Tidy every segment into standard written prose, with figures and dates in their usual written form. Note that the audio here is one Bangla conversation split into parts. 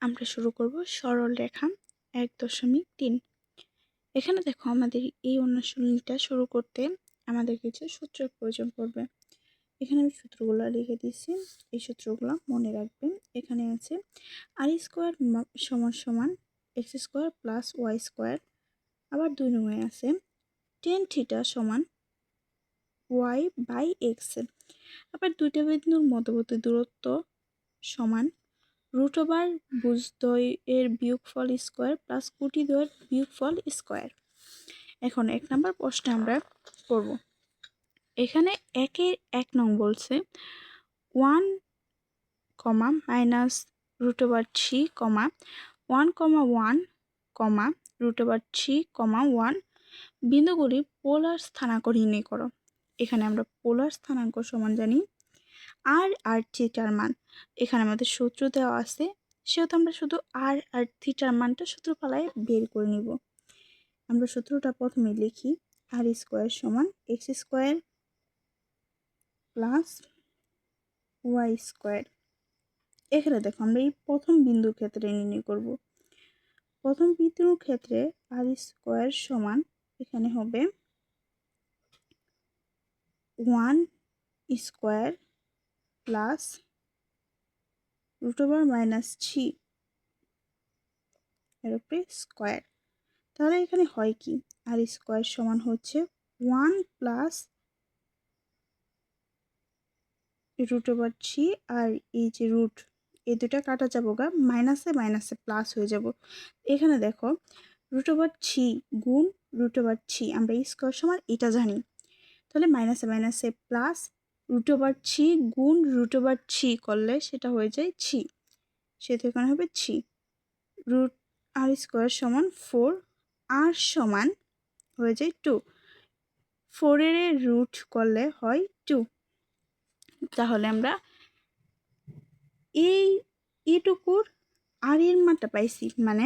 আমরা শুরু করব সরল রেখা 1.3। এখানে দেখো আমাদের এই অনুশীলনীটা শুরু করতে আমাদের কিছু সূত্রের প্রয়োজন পড়বে। এখানে আমি সূত্রগুলো লিখে দিয়েছি, এই সূত্রগুলো মনে রাখবেন। এখানে আছে r² সমান সমান x² প্লাস y²। আবার 2 নম্বরে আছে tan থিটা সমান y/x। আবার দুইটা বিন্দুর মধ্যবর্তী দূরত্ব সমান √/, ভুজদ্বয় এর বিয়োগফল স্কোয়ার প্লাস কুটিদ্বয়ের বিয়োগফল স্কোয়ার। এখন 1 নম্বর প্রশ্ন আমরা করব। এখানে 1 নং বলছে 1, মাইনাস √3, 1, 1, √3, 1 বিন্দুগুলি পোলার স্থানাঙ্ক নির্ণয় করো। এখানে আমরা পোলার স্থানাঙ্ক সমান জানি আর থিটার মান। এখানে আমাদের সূত্র দেওয়া আছে, সেহেতু আমরা শুধু আর থিটার মানটা সূত্রপালায় বের করে নিব। আমরা সূত্রটা প্রথমে লিখি, r² সমান x² প্লাস y²। এখানে দেখো আমরা এই প্রথম বিন্দুর ক্ষেত্রে নির্ণয় করব। প্রথম বিন্দুর ক্ষেত্রে r² সমান এখানে হবে 1² প্লাস √3 এর উপরে স্কোয়ার। তাহলে এখানে হয় কি, r² সমান হচ্ছে 1 প্লাস √3 আর এই যে রুট, এই দুটা কাটা যাবো গা, মাইনাসে মাইনাসে প্লাস হয়ে যাব। এখানে দেখো √3 গুণ √3, আমরা স্কোয়ার সমান এটা জানি, তাহলে মাইনাসে মাইনাসে প্লাস √3 গুণ √3 করলে সেটা হয়ে যায় 3, সেটা এখানে হবে 3। r² সমান 4, r সমান হয়ে যায় 2, 4 এর রুট করলে হয় 2। তাহলে আমরা এইটুকুর আর এর মানটা পাইছি, মানে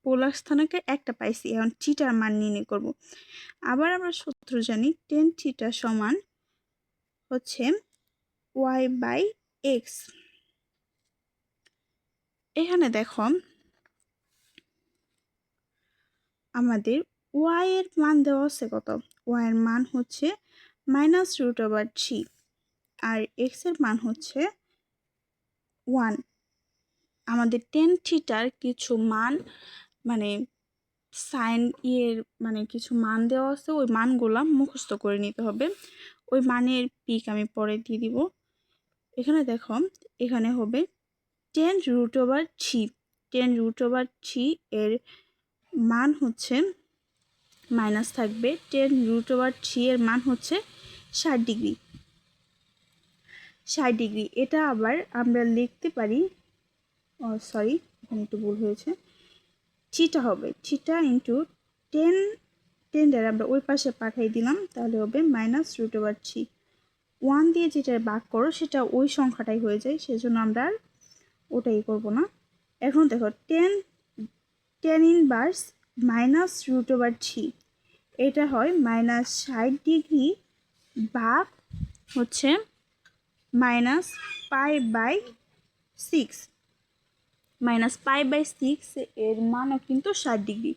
পোলার স্থানাঙ্কে একটা পাইছি। এখন থিটার মান নির্ণয় করব। আবার আমরা সূত্র জানি tan থিটা সমান হচ্ছে y/x। এখানে দেখো আমাদের y এর মান দেওয়া আছে কত, y এর মান হচ্ছে -√3 আর x এর মান হচ্ছে 1। আমাদের tan থিটার কিছু মান, মানে সাইন মানে কিছু মান দেওয়া আছে, ওই মানগুলা মুখস্থ করে নিতে হবে। ওই মানের পিক আমি পরে দিয়ে দিব। এখানে দেখো, এখানে হবে tan√3, tan√3 এর মান হচ্ছে মাইনাস থাকবে, tan√3 এর মান হচ্ছে 60 ডিগ্রি। 60 ডিগ্রি এটা আবার আমরা লিখতে পারি, সরি এখানে একটু ভুল হয়েছে, থিটা হবে, থিটা ইন্টু 10 দ্বারা আমরা ওই পাশে পাঠিয়ে দিলাম, তাহলে হবে -√3। 1 দিয়ে যেটা ভাগ করো সেটা ওই সংখ্যাটাই হয়ে যায়, সেজন্য আমরা আর ওটাই করব না। এখন দেখো tan ইনভার্স -√3, এটা হয় -60 ডিগ্রি ভাগ হচ্ছে -π/6। -π/6 এর মানও কিন্তু 60 ডিগ্রি।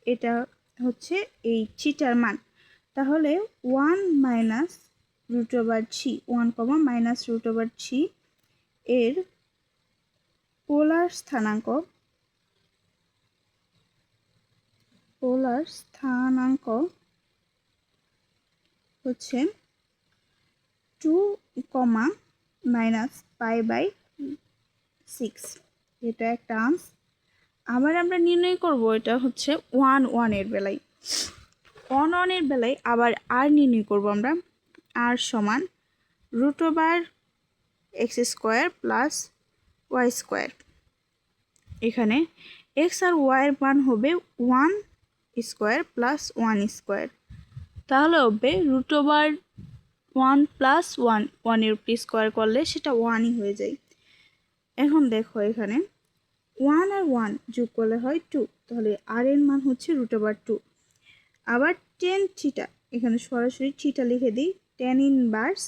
এটা হচ্ছে এই থিটার মান। তাহলে 1 -√3, 1, -√3 এর পোলার স্থানাঙ্ক হচ্ছে 2, -π/6। এটা একটা আন্স। আবার আমরা নির্ণয় করব, এটা হচ্ছে 1 এর বেলায়। 1 এর বেলায় আবার আর নির্ণয় করব আমরা। আর সমান √x² প্লাস y²। এখানে x আর y এর মান হবে 1² প্লাস 1²। তাহলে হবে √1 প্লাস 1 এর উপর স্কোয়ার করলে সেটা 1ই হয়ে যায়। এখন দেখো এখানে 1 আর 1 যোগ করলে হয় 2, তাহলে আর এর মান হচ্ছে √2। আবার tan থিটা, এখানে সরাসরি থিটা লিখে দিই, tan ইনভার্স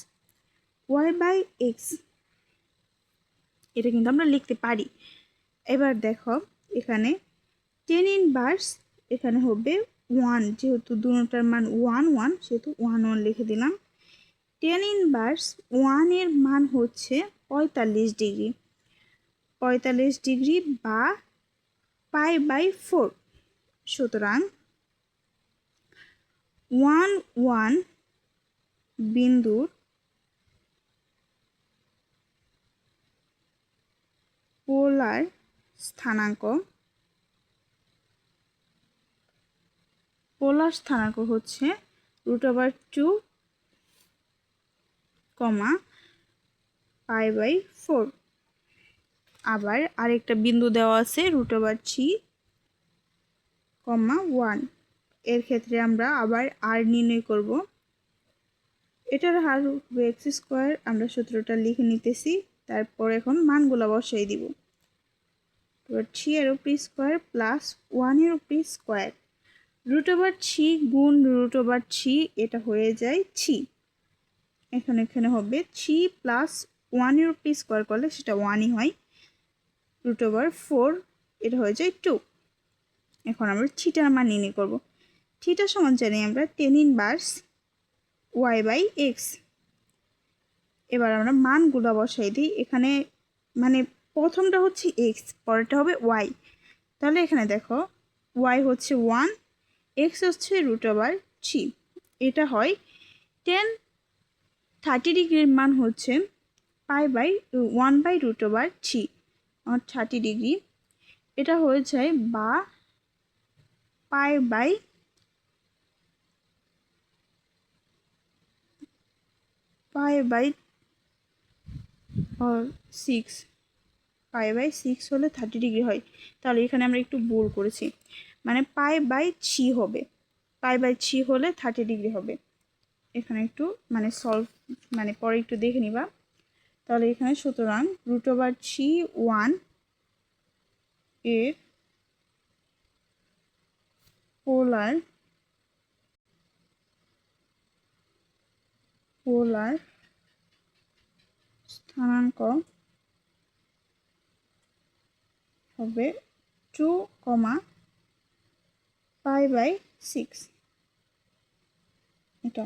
y/x, এটা কিন্তু আমরা লিখতে পারি। এবার দেখো এখানে টেন ইনভার্স এখানে হবে 1, যেহেতু দুটোটার মান 1 1 সেহেতু 1 1 লিখে দিলাম। টেন ইনভার্স 1 এর মান হচ্ছে 45 ডিগ্রি, 45 ডিগ্রি বা π/4। সুতরাং 1 1 বিন্দুর পোলার স্থানাঙ্ক হচ্ছে √2, π/4। আবার আরেকটা বিন্দু দেওয়া আছে √3, 1। এর ক্ষেত্রে আমরা আবার আর নির্ণয় করব। এটার হার হবে x²। আমরা সূত্রটা লিখে নিতেছি, তারপর এখন মানগুলো বসাই দিব। 3 এর উপর স্কোয়ার প্লাস 1 এর উপর স্কোয়ার, √3 গুণ √3 এটা হয়ে যায় 3। এখানে হবে 3 প্লাস 1 এর উপর স্কোয়ার করলে সেটা 1ই হয়, √4 এটা হয়ে যায় 2। এখন আমরা থিটার মান নির্ণয় করব। থিটা সমান জানি আমরা টেন ইনভার্স y/x। এবার আমরা মানগুলো বসাই দিই। এখানে মানে প্রথমটা হচ্ছে x, পরেরটা হবে y। তাহলে এখানে দেখো y হচ্ছে 1, x হচ্ছে √3। এটা হয় 30 ডিগ্রির মান হচ্ছে π/1/√3 আর 30 ডিগ্রি। এটা হয়ে যায় বা π/6, π/6 হলে 30 ডিগ্রি হয়। তাহলে এখানে আমরা একটু ভুল করেছি, মানে π/3 হবে, π/3 হলে 30 ডিগ্রি হবে। এখানে একটু মানে সলভ মানে পরে একটু দেখে নিবা। তাহলে এখানে সুতরাং √3 1 এর পোলার স্থানাঙ্ক হবে 2, π/6। এটা